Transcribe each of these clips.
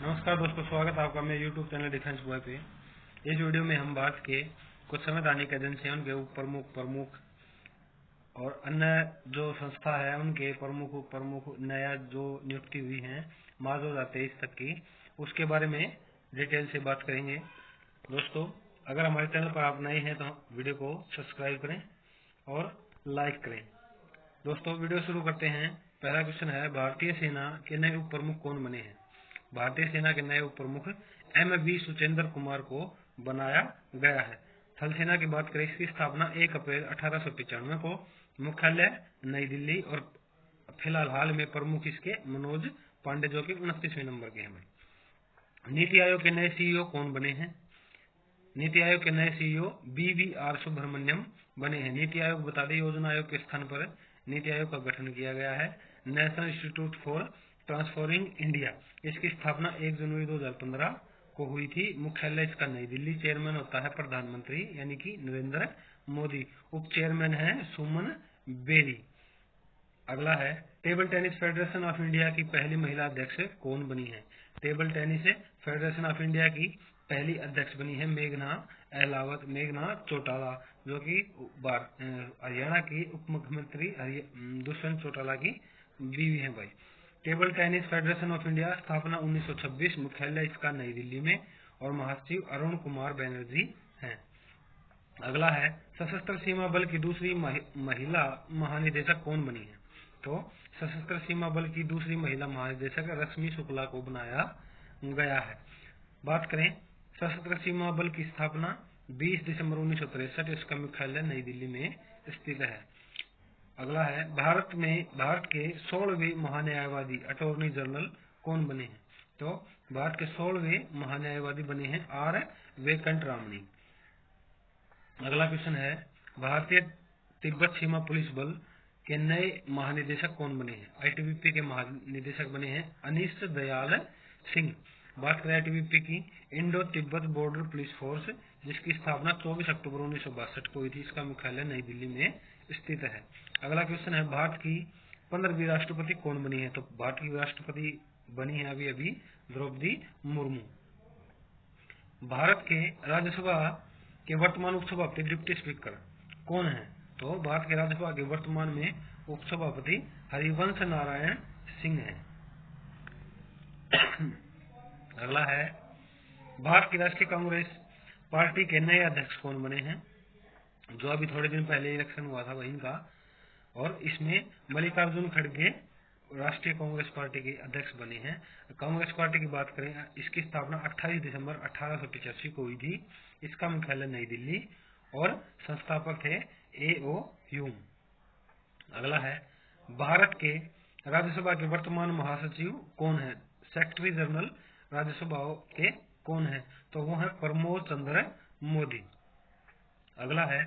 नमस्कार दोस्तों, स्वागत है आपका मेरे यूट्यूब चैनल डिफेंस बॉय पे। इस वीडियो में हम बात के कुछ संवैधानिक एजेंसियां, उनके उप प्रमुख और अन्य जो संस्था है उनके प्रमुख उप प्रमुख नया जो नियुक्ति हुई है मार्च 2023 तक की, उसके बारे में डिटेल से बात करेंगे। दोस्तों, अगर हमारे चैनल पर आप नए हैं तो वीडियो को सब्सक्राइब करें और लाइक करें। दोस्तों, वीडियो शुरू करते हैं। पहला क्वेश्चन है, भारतीय सेना के नए उप प्रमुख कौन बने हैं? भारतीय सेना के नए उप प्रमुख MV सुचेंद्र कुमार को बनाया गया है। थल सेना की बात करें, इसकी स्थापना 1 अप्रैल 1895 को, मुख्यालय नई दिल्ली, और फिलहाल हाल में प्रमुख इसके मनोज पांडे जो कि 29वें नंबर के हैं। नीति आयोग के नए CEO कौन बने हैं? नीति आयोग के नए CEO BVR सुब्रमण्यम बने हैं। नीति आयोग बता दें, योजना आयोग के स्थान पर नीति आयोग का गठन किया गया है। National institute for transforming India, इसकी स्थापना 1 जनवरी 2015 को हुई थी। मुख्यालय इसका नई दिल्ली। चेयरमैन होता है प्रधानमंत्री यानी कि नरेंद्र मोदी। उप चेयरमैन है सुमन बेरी। अगला है, table tennis federation of India की पहली महिला अध्यक्ष कौन बनी है? Table tennis federation of India की पहली अध्यक्ष बनी है मेघना चौटाला, जो कि हरियाणा की उप मुख्यमंत्री दुष्यंत चौटाला की बीवी है भाई। Table tennis federation of India, स्थापना 1926, मुख्यालय इसका नई दिल्ली में, और महासचिव अरुण कुमार बैनर्जी हैं। अगला है, सशस्त्र सीमा बल की दूसरी महिला महानिदेशक कौन बनी है? तो सशस्त्र सीमा बल की दूसरी महिला महानिदेशक रश्मि शुक्ला को बनाया गया है। बात करें, सशस्त्र सीमा बल की स्थापना 20 दिसंबर 1963, इसका मुख्यालय नई दिल्ली में स्थित है। अगला है, भारत के 16वें महान्यायवादी अटॉर्नी जनरल कौन बने हैं? तो भारत के 16वें महान्यायवादी बने हैं R वेंकटरामनी। अगला क्वेश्चन है, भारतीय तिब्बत सीमा पुलिस बल के नए महानिदेशक कौन बने हैं? ITBP के महानिदेशक बने हैं अनीश दयाल सिंह। बात करें ITBP की, Indo Tibet border police force, जिसकी स्थापना 24 अक्टूबर 1962 को हुई थी, इसका मुख्यालय नई दिल्ली में स्थित है। अगला क्वेश्चन है, भारत की 15वीं राष्ट्रपति कौन बनी है? तो भारत की राष्ट्रपति बनी है अभी द्रौपदी मुर्मू। भारत के राज्यसभा के वर्तमान उपसभापति डिप्टी स्पीकर कौन है? तो भारत के राज्यसभा के वर्तमान में उपसभापति हरिवंश नारायण सिंह है। अगला है, भारत की राष्ट्रीय कांग्रेस पार्टी के नए अध्यक्ष कौन बने हैं? जो अभी थोड़े दिन पहले इलेक्शन हुआ था वही का, और इसमें मल्लिकार्जुन खड़गे राष्ट्रीय कांग्रेस पार्टी के अध्यक्ष बने हैं। कांग्रेस पार्टी की बात करें, इसकी स्थापना 28 दिसंबर 1885 को हुई थी, इसका मुख्यालय नई दिल्ली, और संस्थापक थे A.O. ह्यूम। अगला है, भारत के राज्यसभा के वर्तमान महासचिव कौन है? सेक्रेटरी जनरल राज्यसभा के कौन है? तो वो है प्रमोद चंद्र मोदी। अगला है,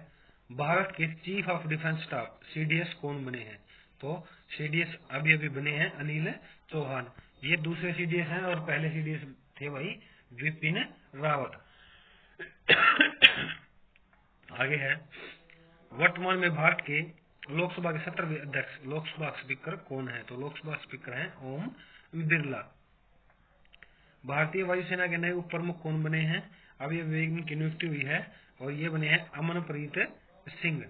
भारत के chief of defence staff CDS कौन बने हैं? तो CDS अभी बने हैं अनिल चौहान। ये दूसरे CDS हैं और पहले CDS थे भाई विपिन रावत। आगे है, वर्तमान में भारत के लोकसभा के 17वें अध्यक्ष लोकसभा स्पीकर कौन है? तो लोकसभा स्पीकर हैं ओम बिरला। भारतीय वायुसेना के नए उप प्रमुख कौन बने हैं? अभी वैज्ञानिक की नियुक्ति हुई है और ये बने हैं अमनप्रीत सिंह।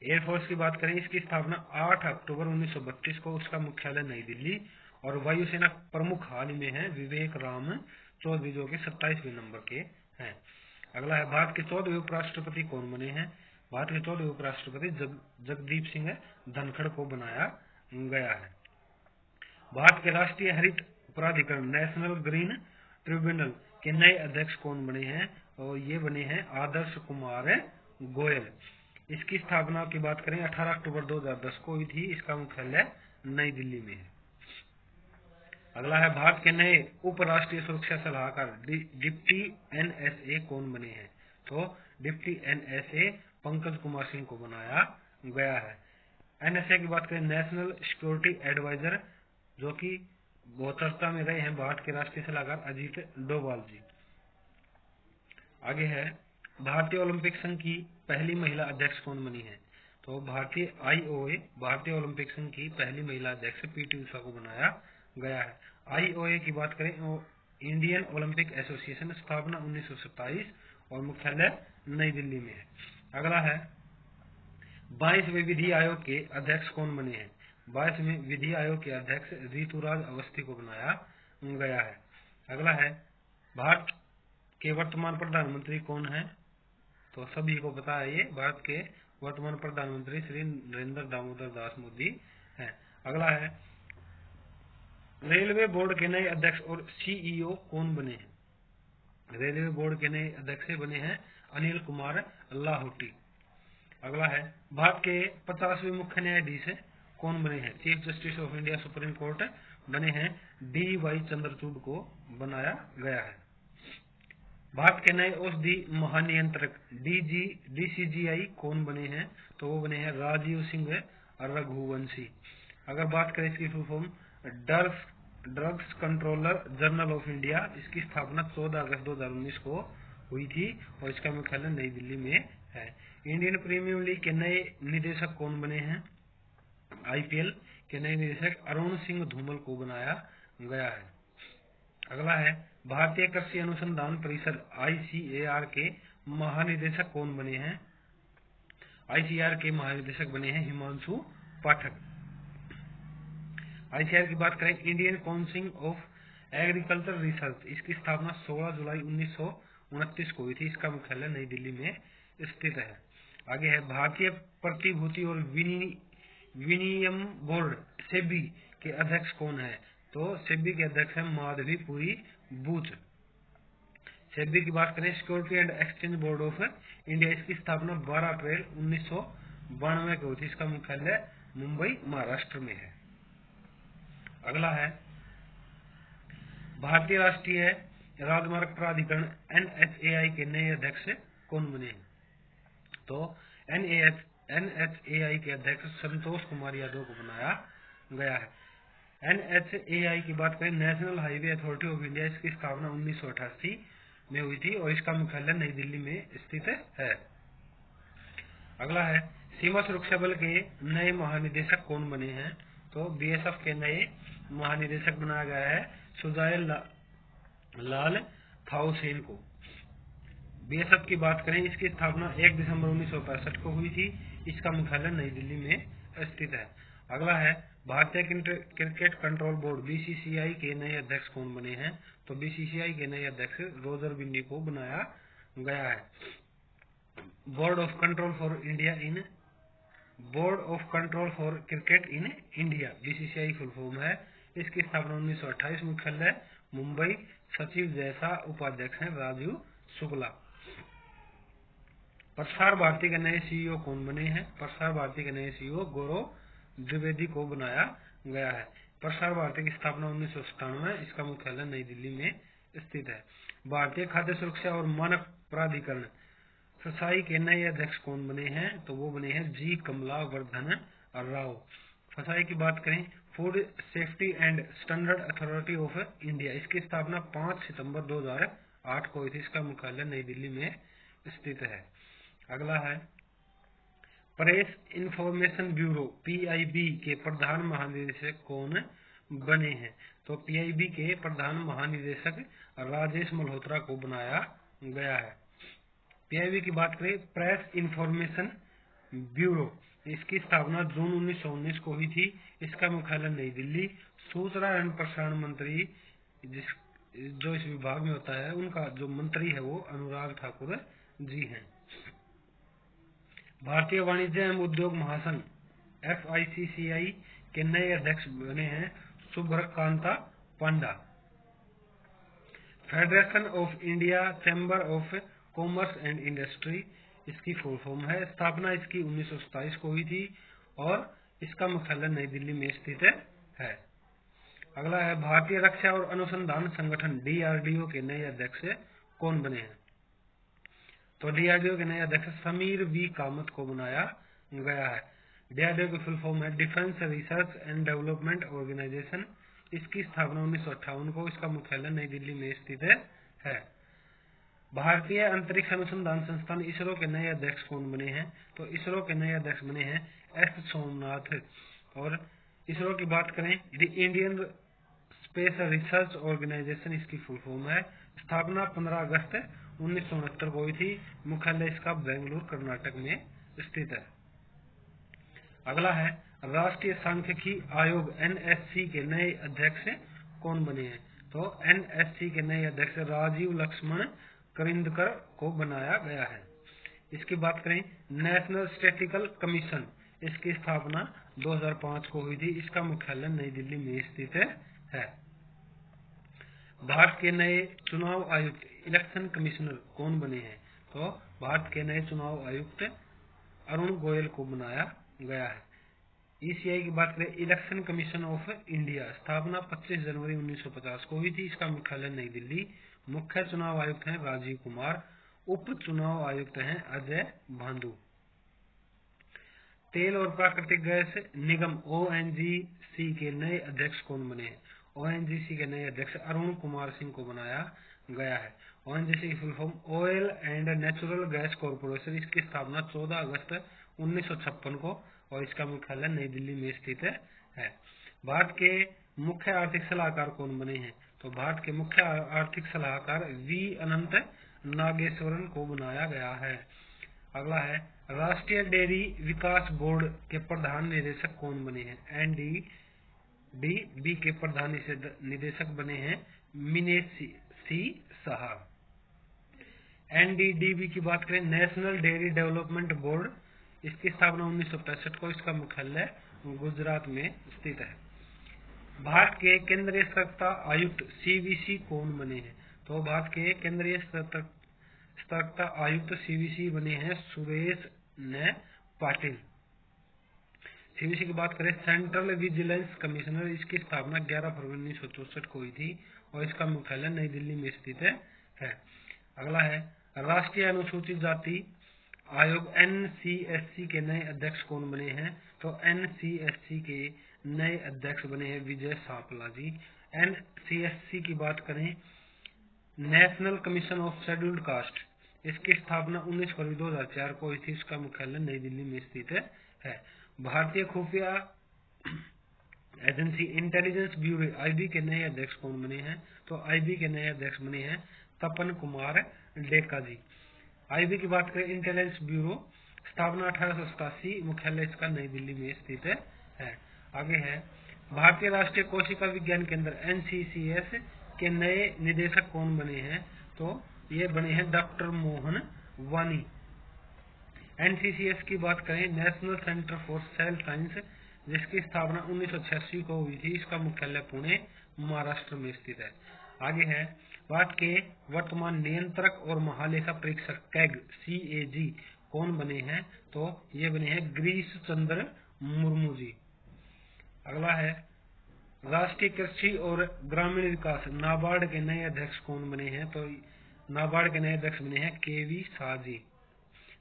एयरफोर्स की बात करें, इसकी स्थापना 8 अक्टूबर 1932 को, उसका मुख्यालय नई दिल्ली, और वायुसेना प्रमुख हाल ही में है विवेक राम चौधरी, जो कि 27वें नंबर के हैं। अगला है, भारत के 14वें उपराष्ट्रपति कौन बने हैं? भारत के 14वें उपराष्ट्रपति जगदीप सिंह धनखड़ को बनाया गया है। भारत के राष्ट्रीय हरित प्राधिकरण नेशनल ग्रीन ट्रिब्यूनल के नए अध्यक्ष कौन बने हैं? और ये बने हैं आदर्श कुमार गोयल। इसकी स्थापना की बात करें 18 अक्टूबर 2010 को हुई थी, इसका मुख्यालय नई दिल्ली में है। अगला है, भारत के नए उप राष्ट्रीय सुरक्षा सलाहकार डिप्टी NSA कौन बने हैं? तो डिप्टी NSA पंकज कुमार सिंह को बनाया गया है। NSA की बात करें, नेशनल सिक्योरिटी एडवाइजर, जो कि बहुत चर्चा में रहे हैं भारत के राष्ट्रीय सलाहकार अजीत डोभाल जी। आगे है, भारतीय ओलंपिक संघ की पहली महिला अध्यक्ष कौन बनी है? तो भारतीय IOA भारतीय ओलंपिक संघ की पहली महिला अध्यक्ष PT उषा को बनाया गया है। IOA की बात करें, इंडियन ओलंपिक एसोसिएशन, स्थापना 1927 और मुख्यालय नई दिल्ली में है। अगला है 22वें विधि आयोग के अध्यक्ष कौन बने हैं? 22वें विधि आयोग के अध्यक्ष ऋतुराज अवस्थी को बनाया गया है। अगला है भारत के वर्तमान प्रधानमंत्री कौन है? तो सभी को पता है, ये भारत के वर्तमान प्रधानमंत्री श्री नरेंद्र दामोदर दास मोदी हैं। अगला है रेलवे बोर्ड के नए अध्यक्ष और CEO कौन बने हैं? रेलवे बोर्ड के नए अध्यक्ष बने हैं अनिल कुमार लाहोटी। अगला है भारत के 50वें मुख्य न्यायाधीश कौन बने हैं? Chief justice of India supreme court बने हैं DY चंद्रचूड़ को बनाया गया है। भारत के नए औषधि महानियंत्रक DCGI कौन बने हैं? तो वो बने हैं राजीव सिंह रघुवंशी। अगर बात करें इसकी full form, drugs controller journal of India, इसकी स्थापना 14 अगस्त 2019 को हुई थी और इसका मुख्यालय नई दिल्ली में है। इंडियन प्रीमियर लीग के नए निदेशक कौन बने हैं? IPL के नए निदेशक अरुण सिंह धूमल को बनाया गया है। अगला है भारतीय कृषि अनुसंधान परिषद ICAR के महानिदेशक कौन बने हैं? ICAR के महानिदेशक बने हैं हिमांशु पाठक। ICAR की बात करें, Indian council of agriculture research, इसकी स्थापना 16 जुलाई 1929 को हुई थी। इसका मुख्यालय नई दिल्ली में स्थित है। आगे है भारतीय प्रतिभूति और विनियम बोर्ड सेबी के अध्यक्ष कौन है? तो सेबी के अध्यक्ष है माधवीपुरी बूच। सेबी की बात करें, security and exchange board of India, इसकी स्थापना 12 अप्रैल 1992 को हुई थी। इसका मुख्यालय मुंबई महाराष्ट्र में है। अगला है भारतीय राष्ट्रीय राजमार्ग प्राधिकरण NHAI के नए अध्यक्ष कौन बने हैं? तो NHAI के अध्यक्ष संतोष कुमार यादव को बनाया गया है। NHAI की बात करें, national highway authority of India, इसकी स्थापना 1988 में हुई थी और इसका मुख्यालय नई दिल्ली में स्थित है। अगला है सीमा सुरक्षा बल के नए महानिदेशक कौन बने हैं? तो BSF के नए महानिदेशक बनाया गया है सुजाय लाल थाउसेन को। BSF की बात करें, इसकी स्थापना 1 दिसंबर 1965 को हुई थी। इसका मुख्यालय नई दिल्ली में स्थित है। अगला है भारतीय क्रिकेट कंट्रोल बोर्ड BCCI के नए अध्यक्ष कौन बने हैं? तो BCCI के नए अध्यक्ष रोजर बिन्नी को बनाया गया है। Board of control for cricket in India, BCCI full form है। इसकी स्थापना 1928, मुख्यालय मुंबई, सचिव जैसा उपाध्यक्ष हैं राजीव शुक्ला। प्रसार भारती के नए CEO कौन बने हैं? प्रसार भारती के नए CEO गौरव द्विवेदी को बनाया गया है। प्रसार भारती की स्थापना 1997, इसका मुख्यालय नई दिल्ली में स्थित है। भारतीय खाद्य सुरक्षा और मानक प्राधिकरण FSSAI के नए अध्यक्ष कौन बने हैं? तो वो बने हैं G कमलावर्धन राव। FSSAI की बात करें, food safety and standard authority of India, इसकी स्थापना 5 सितंबर 2008 को हुई थी। इसका मुख्यालय नई दिल्ली में स्थित है। अगला है प्रेस इंफॉर्मेशन ब्यूरो PIB के प्रधान महानिदेशक कौन बने हैं? तो PIB के प्रधान महानिदेशक राजेश मल्होत्रा को बनाया गया है। PIB की बात करें, प्रेस इंफॉर्मेशन ब्यूरो, इसकी स्थापना जून 1919 को हुई थी। इसका मुख्यालय नई दिल्ली। सूचना एवं प्रसारण मंत्री जो इस विभाग में होता है, उनका जो मंत्री है वो अनुराग ठाकुर जी हैं। भारतीय वाणिज्य एवं उद्योग महासंघ FICCI के नए अध्यक्ष बने हैं Subrakanta Panda. Federation of India chamber of commerce and industry, इसकी फुल फॉर्म है। स्थापना इसकी 1927 को हुई थी और इसका मुख्यालय नई दिल्ली में स्थित है। अगला है भारतीय रक्षा और अनुसंधान संगठन DRDO के नए अध्यक्ष कौन बने हैं? तो DRDO के नए अध्यक्ष समीर V कामत को बनाया गया है। DRDO की फुल फॉर्म है defence research and development organisation, इसकी स्थापना 1958 को, इसका मुख्यालय नई दिल्ली में स्थित है। भारतीय अंतरिक्ष अनुसंधान संस्थान ISRO के नए अध्यक्ष कौन बने हैं? तो ISRO के नए अध्यक्ष बने हैं S सोमनाथ। और ISRO की बात करें, the Indian space research organisation इसकी फुल फॉर्म है। स्थापना 15 अगस्त 1969 को हुई थी। मुख्यालय इसका बेंगलुरु कर्नाटक में स्थित है। अगला है राष्ट्रीय सांख्यिकी आयोग एनएससी के नए अध्यक्ष कौन बने हैं? तो एनएससी के नए अध्यक्ष राजीव लक्ष्मण करिंदकर को बनाया गया है। इसकी बात करें नेशनल स्टैटिस्टिकल कमीशन, इसकी स्थापना 2005 को हुई थी। इसका मुख्यालय नई दिल्ली में स्थित है। भारत के नए चुनाव आयुक्त इलेक्शन कमिश्नर कौन बने हैं? तो भारत के नए चुनाव आयुक्त अरुण गोयल को बनाया गया है। ईसीआई की बात करें इलेक्शन कमीशन ऑफ इंडिया, स्थापना 25 जनवरी 1950 को हुई थी। इसका मुख्यालय नई दिल्ली। मुख्य चुनाव आयुक्त हैं राजीव कुमार, उप चुनाव आयुक्त हैं अजय भांदू। तेल और प्राकृतिक गैस निगम ओएनजीसी के नए अध्यक्ष कौन बने हैं? ओएनजीसी के नए अध्यक्ष अरुण कुमार सिंह को बनाया गया है। ओएनजीसी की full form oil and natural gas corporation, इसकी स्थापना 14 अगस्त 1956 को और इसका मुख्यालय नई दिल्ली में स्थित है। भारत के मुख्य आर्थिक सलाहकार कौन बने हैं? तो भारत के मुख्य आर्थिक सलाहकार वी अनंत नागेश्वरन को बनाया गया है। अगला है राष्ट्रीय डेयरी विकास बोर्ड के प्रधान निदेशक कौन बने हैं? एनडीडीबी के प्रधान निदेशक बने हैं मिनेश सी साहा। एनडीडीबी की बात करें नेशनल डेयरी डेवलपमेंट बोर्ड, इसकी स्थापना 1965 को, इसका मुख्यालय गुजरात में स्थित है। भारत के केंद्रीय सतर्कता आयुक्त सीवीसी कौन बने हैं? तो भारत के केंद्रीय सतर्कता आयुक्त सीवीसी बने हैं सुरेश न पाटिल। सीवीसी की बात करें सेंट्रल विजिलेंस कमिश्नर, इसकी स्थापना 11 फरवरी 1964 को हुई थी और इसका मुख्यालय नई दिल्ली में स्थित है। अगला है राष्ट्रीय अनुसूचित जाति आयोग एनसीएससी के नए अध्यक्ष कौन बने हैं? तो एनसीएससी के नए अध्यक्ष बने हैं विजय सांपला जी। एनसीएससी की बात करें national commission of scheduled caste, इसकी स्थापना 19 फरवरी 2004 को हुई थी। इसका मुख्यालय नई दिल्ली में स्थित है। भारतीय खुफिया एजेंसी इंटेलिजेंस ब्यूरो आईबी के नए अध्यक्ष कौन बने हैं? तो आईबी के नए अध्यक्ष बने हैं तपन कुमार डेका जी। आईबी की बात करें इंटेलिजेंस ब्यूरो, स्थापना 1887, मुख्यालय इसका नई दिल्ली में स्थित है। आगे है भारतीय राष्ट्रीय कोशिका विज्ञान केंद्र एनसीसीएस के नए निदेशक कौन बने हैं? तो ये बने हैं डॉक्टर मोहन वानी। एनसीसीएस की बात करें national centre for sale science, जिसकी स्थापना 1986 को हुई थी। इसका मुख्यालय पुणे महाराष्ट्र में स्थित है। आगे है भारत के वर्तमान नियंत्रक और महालेखा परीक्षक कैग सीएजी कौन बने हैं? तो ये बने हैं गिरीश चंद्र मुर्मू जी। अगला है राष्ट्रीय कृषि और ग्रामीण विकास नाबार्ड के नए अध्यक्ष कौन बने हैं? तो नाबार्ड के नए अध्यक्ष बने हैं केवी शाह जी।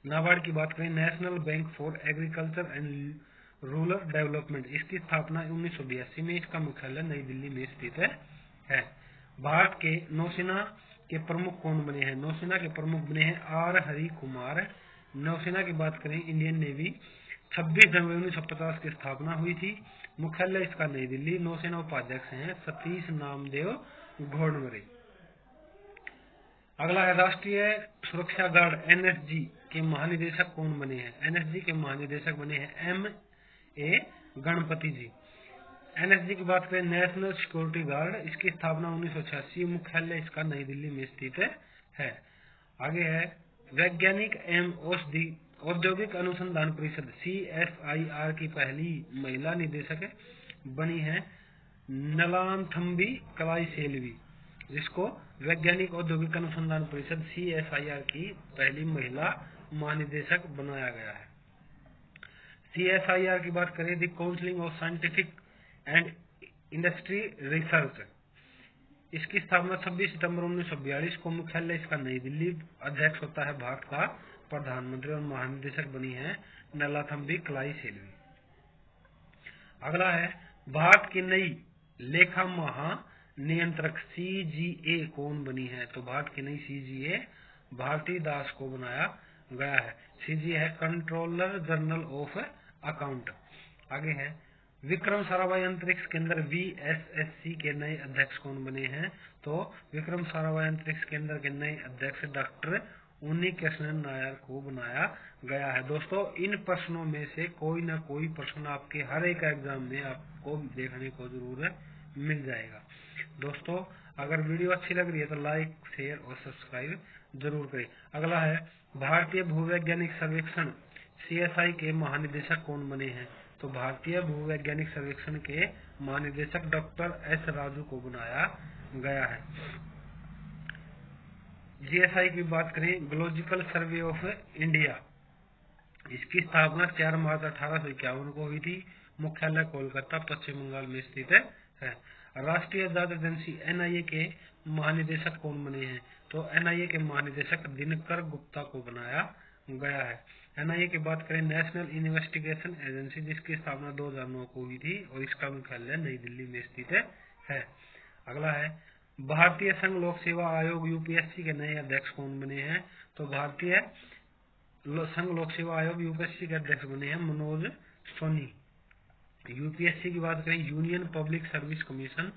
नाबार्ड की बात करें national bank for agriculture and rural development, इसकी स्थापना 1982 में, इसका मुख्यालय नई दिल्ली में स्थित है। भारत के नौसेना के प्रमुख कौन बने हैं? नौसेना के प्रमुख बने हैं आर हरि कुमार। नौसेना की बात करें इंडियन नेवी 26 जनवरी 1950 की स्थापना हुई थी। मुख्यालय इसका नई दिल्ली। नौसेना उपाध्यक्ष हैं सतीश नामदेव घोड़नवरे। अगला है राष्ट्रीय सुरक्षा गार्ड एनएसजी के महानिदेशक कौन बने हैं? एनएसजी के महानिदेशक बने हैं M A Ganapathi ji. NSG की बात करें नेशनल सिक्योरिटी गार्ड, इसकी स्थापना 1986, मुख्यालय इसका नई दिल्ली में स्थित है। आगे है वैज्ञानिक एवं औद्योगिक अनुसंधान परिषद सीएसआईआर की पहली महिला निदेशक बनी है नलाथम्बी कलाई सेल्वी, जिसको वैज्ञानिक औद्योगिक अनुसंधान परिषद सीएसआईआर की पहली महिला महानिदेशक बनाया गया है। सीएसआईआर की बात करें the council of scientific and industry research, इसकी स्थापना 26 सितंबर 1942 को, मुख्यालय इसका नई दिल्ली। अध्यक्ष होता है भारत का प्रधानमंत्री और महानिदेशक बनी है नलाथम्बी कलाई सेल्वी। अगला है भारत की नई लेखा महानियंत्रक सीजीए कौन बनी है? तो भारत की नई सीजीए भारती दास को बनाया गया है। सीजीए है कंट्रोलर जनरल ऑफ अकाउंट। आगे है विक्रम साराभाई अंतरिक्ष केंद्र VSSC के नए अध्यक्ष कौन बने हैं? तो विक्रम साराभाई अंतरिक्ष केंद्र के नए अध्यक्ष डॉक्टर उन्नी कृष्णन नायर को बनाया गया है। दोस्तों, इन प्रश्नों में से कोई ना कोई प्रश्न आपके हर एक एग्जाम में आपको देखने को जरूर मिल जाएगा। दोस्तों, अगर वीडियो अच्छी लग रही है तो लाइक, शेयर और सब्सक्राइब जरूर करें। अगला है, भारतीय भूवैज्ञानिक सर्वेक्षण CSI के महानिदेशक कौन बने हैं? तो भारतीय भूवैज्ञानिक सर्वेक्षण के महानिदेशक डॉक्टर S राजू को बनाया गया है। GSI की बात करें, जियोलॉजिकल सर्वे ऑफ इंडिया, इसकी स्थापना 4 मार्च 1851 को हुई थी। मुख्यालय कोलकाता, पश्चिम बंगाल में स्थित है। राष्ट्रीय जांच एजेंसी NIA के महानिदेशक कौन बने हैं? तो NIA के महानिदेशक दिनकर गुप्ता को बनाया गया है। NIA की बात करें, नेशनल इन्वेस्टिगेशन एजेंसी, जिसकी स्थापना 2009 को हुई थी और इसका मुख्यालय नई दिल्ली में स्थित है। अगला है, भारतीय संघ लोक सेवा आयोग UPSC के नए अध्यक्ष कौन बने हैं? तो भारतीय संघ लोक सेवा आयोग UPSC के अध्यक्ष बने हैं मनोज सोनी। UPSC की बात करें, यूनियन पब्लिक सर्विस कमीशन,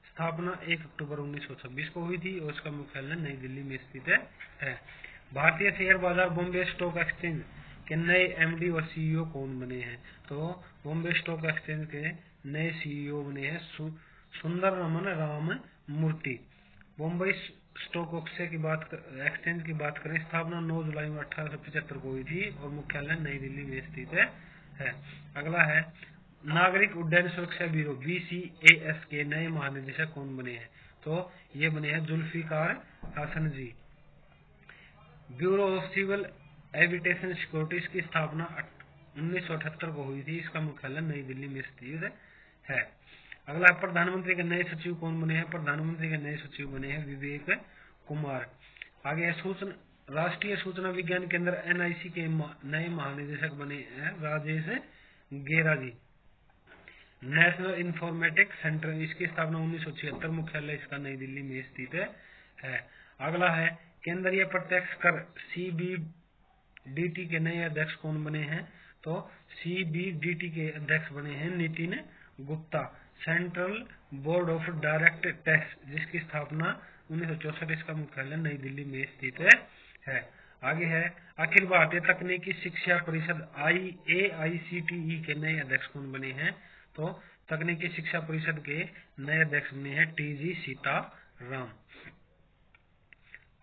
स्थापना 1 अक्टूबर 1926 को हुई थी और इसका मुख्यालय नई दिल्ली में स्थित है। भारतीय शेयर बाजार बॉम्बे स्टॉक एक्सचेंज के नए MD और CEO कौन बने हैं? तो बॉम्बे स्टॉक एक्सचेंज के नए CEO बने हैं सुंदर रमन राम मूर्ति। बॉम्बे स्टॉक एक्सचेंज की बात करें, स्थापना 9 जुलाई 1875 को हुई थी और मुख्यालय नई दिल्ली में स्थित है। अगला है, नागरिक उड्डयन सुरक्षा ब्यूरो BCAS के नए महानिदेशक कौन बने हैं? तो ये बने हैं Zulfikar Hasan ji. Bureau of civil aviation securities की स्थापना 1978 को हुई थी, इसका मुख्यालय नई दिल्ली में स्थित है। अगला, प्रधानमंत्री के नए सचिव कौन बने हैं? प्रधानमंत्री के नए सचिव बने हैं विवेक कुमार। आगे, राष्ट्रीय सूचना विज्ञान केंद्र NIC के नए महानिदेशक बने हैं राजेश गेरा जी। नेशनल इंफॉर्मेटिक्स सेंटर, इसकी स्थापना 1976, मुख्यालय इसका नई दिल्ली में स्थित है। अगला है, केंद्रीय प्रत्यक्ष कर CBDT के नए अध्यक्ष कौन बने हैं? तो CBDT के अध्यक्ष बने हैं Nitin Gupta. Central board of direct tax, जिसकी स्थापना 1964, इसका मुख्यालय नई दिल्ली में स्थित है। आगे है, अखिल भारतीय तकनीकी शिक्षा परिषद AICTE के नए अध्यक्ष कौन बने हैं? तो तकनीकी शिक्षा परिषद के नए अध्यक्ष बने हैं TG Sitaram.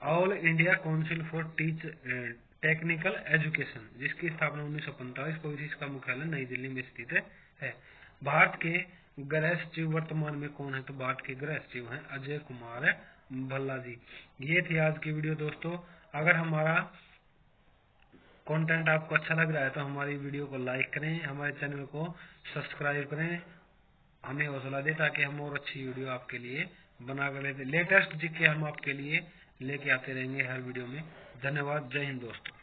All India council for technical education, जिसकी स्थापना 1945 को हुई थी, इसका मुख्यालय नई दिल्ली में स्थित है। भारत के गृह सचिव वर्तमान में कौन है? तो भारत के गृह सचिव हैं अजय कुमार भल्ला जी। ये थी आज की वीडियो। दोस्तों, अगर हमारा कंटेंट आपको अच्छा लग रहा है तो हमारी वीडियो को लाइक करें, हमारे चैनल को सब्सक्राइब करें, हमें हौसला दे ताकि हम और अच्छी वीडियो आपके लिए बना कर लेटेस्ट जीके हम आपके लिए लेके आते रहेंगे हर वीडियो में। धन्यवाद। जय हिंद दोस्तों।